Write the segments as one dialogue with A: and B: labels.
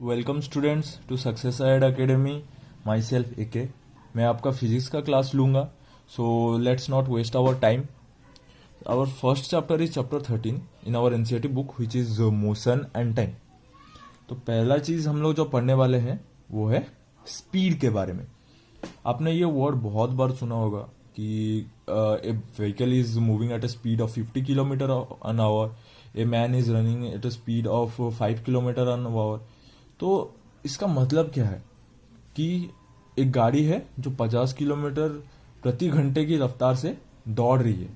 A: Welcome students to success ed academy. Myself AK. मैं आपका physics का class लूँगा, so let's not waste our time. Our first chapter is chapter 13 in our NCERT book which is motion and time. तो पहला चीज़ हम लोग जो पढ़ने वाले हैं वो है स्पीड के बारे में। आपने ये वर्ड बहुत बार सुना होगा कि a vehicle is moving at a speed of 50 kilometre an hour, a man is running at a speed of 5 kilometre an hour. तो इसका मतलब क्या है कि एक गाड़ी है जो 50 किलोमीटर प्रति घंटे की रफ्तार से दौड़ रही है।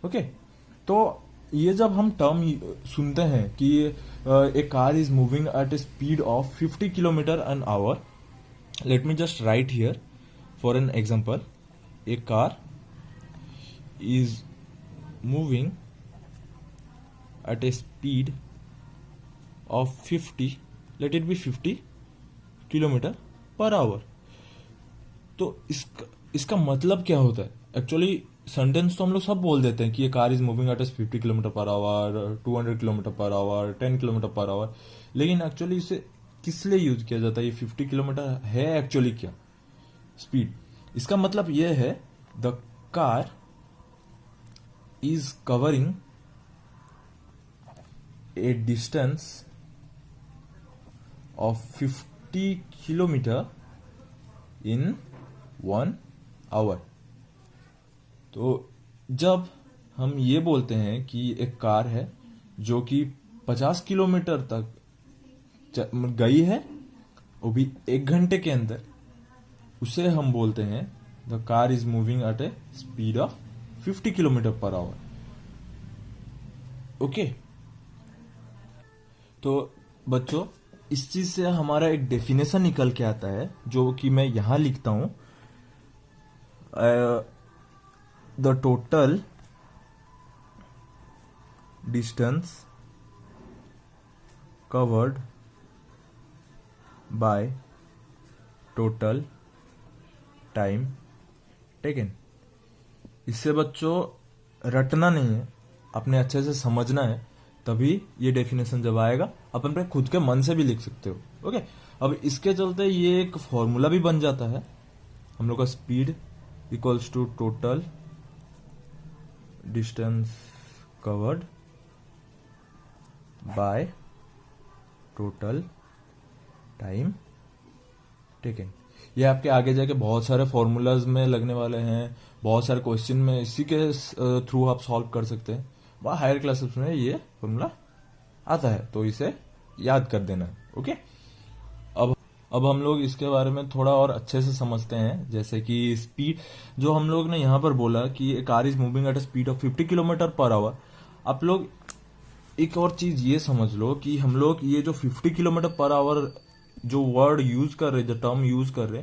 A: ओके, तो ये जब हम टर्म सुनते हैं कि a car is moving at a speed of 50 kilometre an hour, let me just write here for an example. A car is moving at a speed of 50, let it be 50 kilometre per hour. तो इसका मतलब क्या होता है? Actually sentence तो हम लोग सब बोल देते हैं कि ये car is moving eight 50 kilometre per our, 200 kilometre per our, 10 kilometre per our, लेकिन एक्चुअली इसे किस लिए यूज किया जाता है? ये 50 किलोमीटर है एक्चुअली क्या स्पीड? इसका मतलब ये है the car is covering A distance of 50 kilometre in 1 hour। तो जब हम ये बोलते हैं कि एक कार है जो कि 50 किलोमीटर तक गई है, वो भी 1 घंटे के अंदर, उसे हम बोलते हैं the car is moving at a speed of 50 kilometre per hour. Okay, तो बच्चों इस चीज से हमारा एक डेफिनेशन निकल के आता है जो कि मैं यहां लिखता हूं। The total distance covered by total time taken. इससे बच्चों रटना नहीं है, अपने अच्छे से समझना है, तभी ये डेफिनेशन जब आएगा अपन पे खुद के मन से भी लिख सकते हो। ओके, अब इसके चलते ये एक फॉर्मूला भी बन जाता है हम लोग का। Speed equals to total distance covered by total time taken. ये आपके आगे जाके बहुत सारे फॉर्मूलाज में लगने वाले हैं, बहुत सारे क्वेश्चन में इसी के थ्रू आप सॉल्व कर सकते हैं। हायर क्लासेस में ये फॉर्मूला आता है, तो इसे याद कर देना। ओके, अब हम लोग इसके बारे में थोड़ा और अच्छे से समझते हैं। जैसे कि स्पीड जो हम लोग ने यहाँ पर बोला कि a car is moving at a speed of 50 kilometre per hour. आप लोग एक और चीज ये समझ लो कि हम लोग ये जो 50 किलोमीटर पर आवर जो वर्ड यूज कर रहे, जो टर्म यूज कर रहे,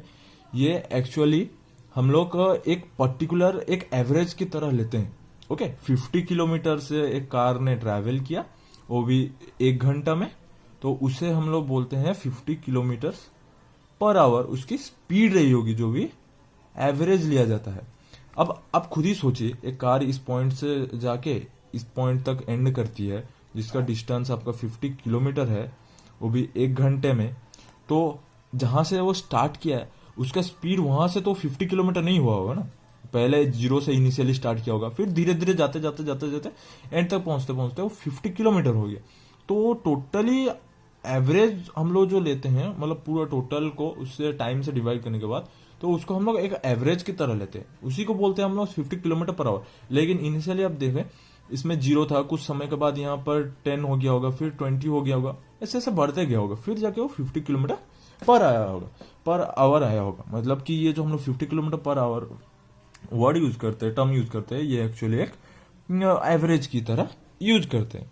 A: ये एक्चुअली हम लोग एक पर्टिकुलर एक एवरेज की तरह लेते हैं। ओके, 50 किलोमीटर से एक कार ने ट्रैवल किया, वो भी 1 घंटा में, तो उसे हम लोग बोलते हैं 50 किलोमीटर पर आवर उसकी स्पीड रही होगी, जो भी एवरेज लिया जाता है। अब आप खुद ही सोचिए, एक कार इस पॉइंट से जाके इस पॉइंट तक एंड करती है जिसका डिस्टेंस आपका 50 किलोमीटर है, वो भी 1 घंटे में। तो जहां से वो स्टार्ट किया है उसका स्पीड वहां से तो 50 किलोमीटर नहीं हुआ होगा ना, पहले 0 से इनिशियली स्टार्ट किया होगा, फिर धीरे धीरे जाते जाते जाते जाते एंड तक पहुंचते पहुंचते वो 50 किलोमीटर हो गया। तो टोटली एवरेज हम लोग जो लेते हैं, मतलब पूरा टोटल को उससे टाइम से डिवाइड करने के बाद, तो उसको हम लोग एक एवरेज की तरह लेते हैं, उसी को बोलते हैं हम लोग 50 किलोमीटर पर आवर। लेकिन इनिशियली आप देखें इसमें 0 था, कुछ समय के बाद यहाँ पर 10 हो गया होगा, फिर 20 हो गया होगा, ऐसे ऐसे बढ़ते गया होगा, फिर जाके वो 50 किलोमीटर पर आया होगा, पर आवर आया होगा। मतलब कि ये जो हम लोग 50 kilometre per our word use करते हैं, टर्म यूज करते हैं, ये एक्चुअली एक एवरेज की तरह यूज करते हैं।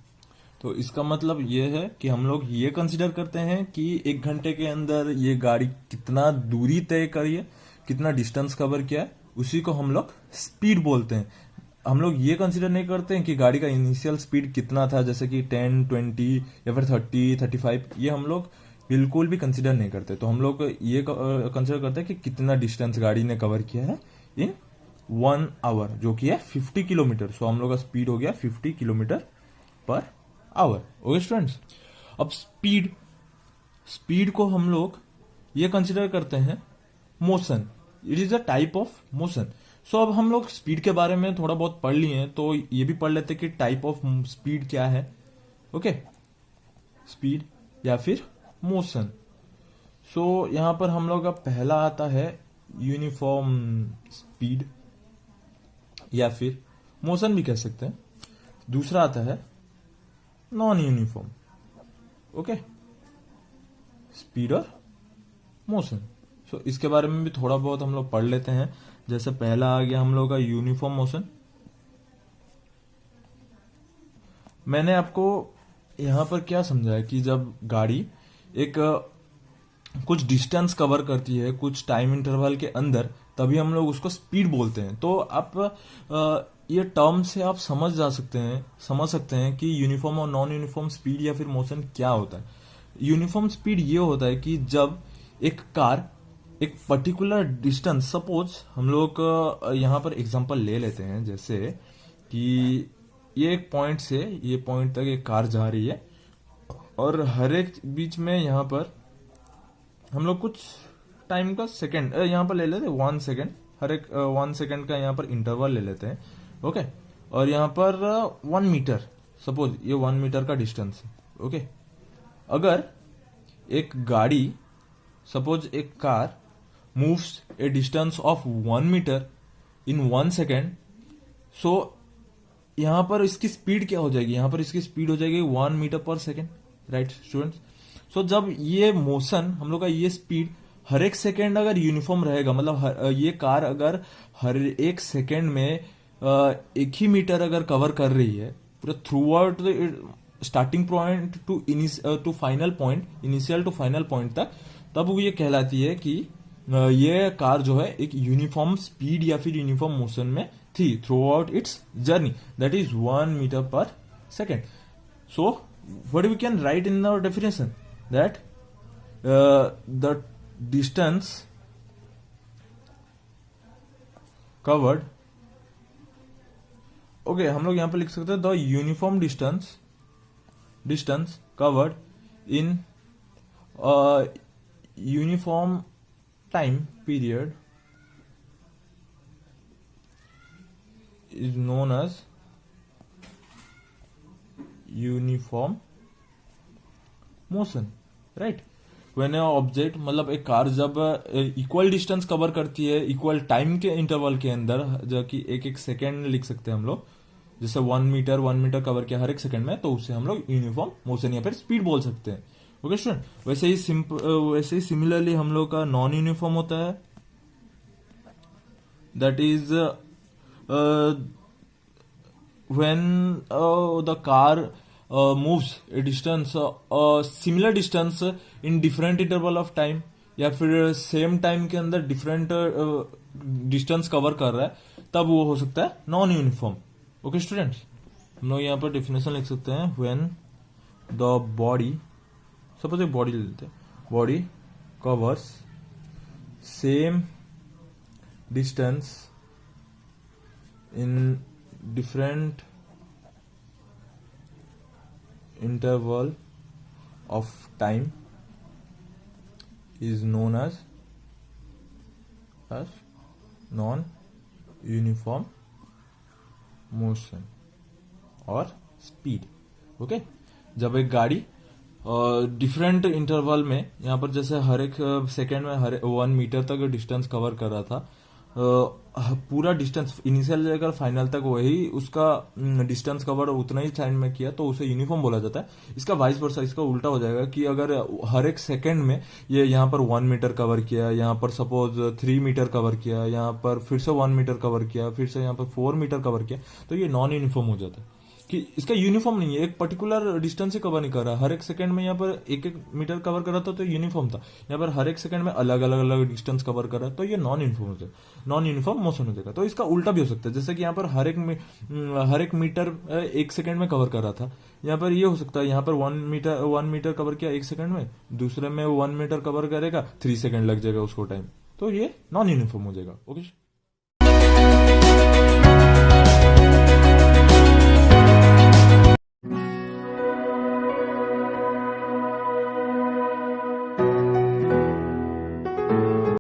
A: तो इसका मतलब ये है कि हम लोग ये कंसिडर करते हैं कि 1 घंटे के अंदर ये गाड़ी कितना दूरी तय करी है, कितना डिस्टेंस कवर किया है, उसी को हम लोग स्पीड बोलते हैं। हम लोग ये कंसिडर नहीं करते हैं कि गाड़ी का इनिशियल स्पीड कितना था, जैसे कि 10, 20 या फिर 30, 35, ये हम लोग बिल्कुल भी कंसिडर नहीं करते। तो हम लोग ये कंसिडर करते हैं कि कितना डिस्टेंस गाड़ी ने कवर किया है इन 1 आवर, जो कि है 50 किलोमीटर। सो हम लोग का स्पीड हो गया 50 kilometre per hour. Okay students, अब स्पीड स्पीड को हम लोग ये कंसिडर करते हैं motion, it is a type of motion. So अब हम लोग स्पीड के बारे में थोड़ा बहुत पढ़ लिए हैं, तो ये भी पढ़ लेते हैं कि टाइप ऑफ स्पीड क्या है। ओके, स्पीड या फिर मोशन। सो यहां पर हम लोग का पहला आता है यूनिफॉर्म स्पीड या फिर मोशन भी कह सकते हैं। दूसरा आता है नॉन यूनिफॉर्म। ओके, स्पीड और मोशन। सो इसके बारे में भी थोड़ा बहुत हम लोग पढ़ लेते हैं। जैसे पहला आ गया हम लोग का यूनिफॉर्म मोशन। मैंने आपको यहां पर क्या समझाया कि जब गाड़ी एक कुछ डिस्टेंस कवर करती है कुछ टाइम इंटरवल के अंदर, तभी हम लोग उसको स्पीड बोलते हैं। तो आप ये टर्म से आप समझ सकते हैं कि यूनिफॉर्म और नॉन यूनिफॉर्म स्पीड या फिर मोशन क्या होता है। यूनिफॉर्म स्पीड ये होता है कि जब एक कार एक पर्टिकुलर डिस्टेंस, सपोज हम लोग यहाँ पर एग्जांपल ले लेते हैं, जैसे कि ये एक पॉइंट से ये पॉइंट तक एक कार जा रही है और हर एक बीच में यहाँ पर हम लोग कुछ टाइम का सेकंड यहाँ पर ले लेते हैं, 1 सेकंड, हर एक 1 सेकंड का यहाँ पर इंटरवल ले लेते हैं। ओके, और यहाँ पर 1 मीटर, सपोज ये 1 मीटर का डिस्टेंस है। ओके, अगर एक गाड़ी, सपोज एक car moves a distance of 1 metre in 1 second, so यहां पर इसकी स्पीड क्या हो जाएगी, यहां पर इसकी स्पीड हो जाएगी 1 metre per second. Right students, सो जब ये मोशन हम लोग का ये स्पीड हर एक सेकेंड अगर यूनिफॉर्म रहेगा, मतलब ये कार अगर हर एक सेकेंड में एक ही मीटर अगर कवर कर रही है पूरा throughout starting point to final point, initial to final point तक, तब वो ये कहलाती है कि ये कार जो है एक यूनिफॉर्म स्पीड या फिर यूनिफॉर्म मोशन में थी throughout its journey, that is 1 metre per second. So what we can write in our definition that the distance covered, okay, हम लोग यहां पर लिख सकते हैं the uniform distance covered in uniform time period is known as uniform motion, right? When an object, मतलब एक car जब इक्वल डिस्टेंस कवर करती है इक्वल टाइम के इंटरवल के अंदर, जो कि एक एक सेकेंड लिख सकते हैं हम लोग, जैसे 1 मीटर कवर किया हर एक सेकेंड में, तो उससे हम लोग यूनिफॉर्म मोशन या फिर स्पीड बोल सकते हैं। ओके स्टूडेंट, वैसे ही सिमिलरली हम लोग का नॉन यूनिफॉर्म होता है, that is when the car moves a distance similar distance in different interval of time, या फिर सेम टाइम के अंदर डिफरेंट डिस्टेंस कवर कर रहा है, तब वो हो सकता है नॉन यूनिफॉर्म। ओके स्टूडेंट्स, हम लोग यहाँ पर डेफिनेशन लिख सकते हैं, व्हेन द बॉडी, सपोज एक बॉडी ले लेते हैं, body covers same distance in different interval of time is known as non uniform motion और स्पीड। ओके, जब एक गाड़ी डिफरेंट इंटरवल में, यहाँ पर जैसे हर एक सेकेंड में 1 मीटर तक डिस्टेंस कवर कर रहा था, पूरा डिस्टेंस इनिशियल लेकर फाइनल तक वही उसका डिस्टेंस कवर उतना ही टाइम में किया, तो उसे यूनिफॉर्म बोला जाता है। इसका वाइस वर्सा, इसका उल्टा हो जाएगा कि अगर हर एक सेकेंड में ये यहाँ पर 1 मीटर कवर किया, यहाँ पर सपोज 3 मीटर कवर किया, यहाँ पर फिर से 1 मीटर कवर किया, फिर से यहाँ पर 4 मीटर कवर किया, तो ये नॉन यूनिफॉर्म हो जाता है कि इसका यूनिफॉर्म नहीं है, एक पर्टिकुलर डिस्टेंस से कवर नहीं कर रहा, हर एक सेकंड में यहाँ पर 1-1 मीटर कवर कर रहा था तो यूनिफॉर्म था, यहाँ पर हर एक सेकंड में अलग अलग डिस्टेंस कवर कर रहा है, तो ये नॉन यूनिफॉर्म हो जाएगा, नॉन यूनिफॉर्म मोशन हो जाएगा। तो इसका उल्टा भी हो सकता है, जैसे कि यहाँ पर हर एक मीटर 1 सेकंड में कवर कर रहा था, यहाँ पर ये हो सकता है यहाँ पर 1 मीटर कवर किया 1 सेकंड में, दूसरे में 1 मीटर कवर करेगा 3 सेकंड लग जाएगा उसको टाइम, तो ये नॉन यूनिफॉर्म हो जाएगा। ओके।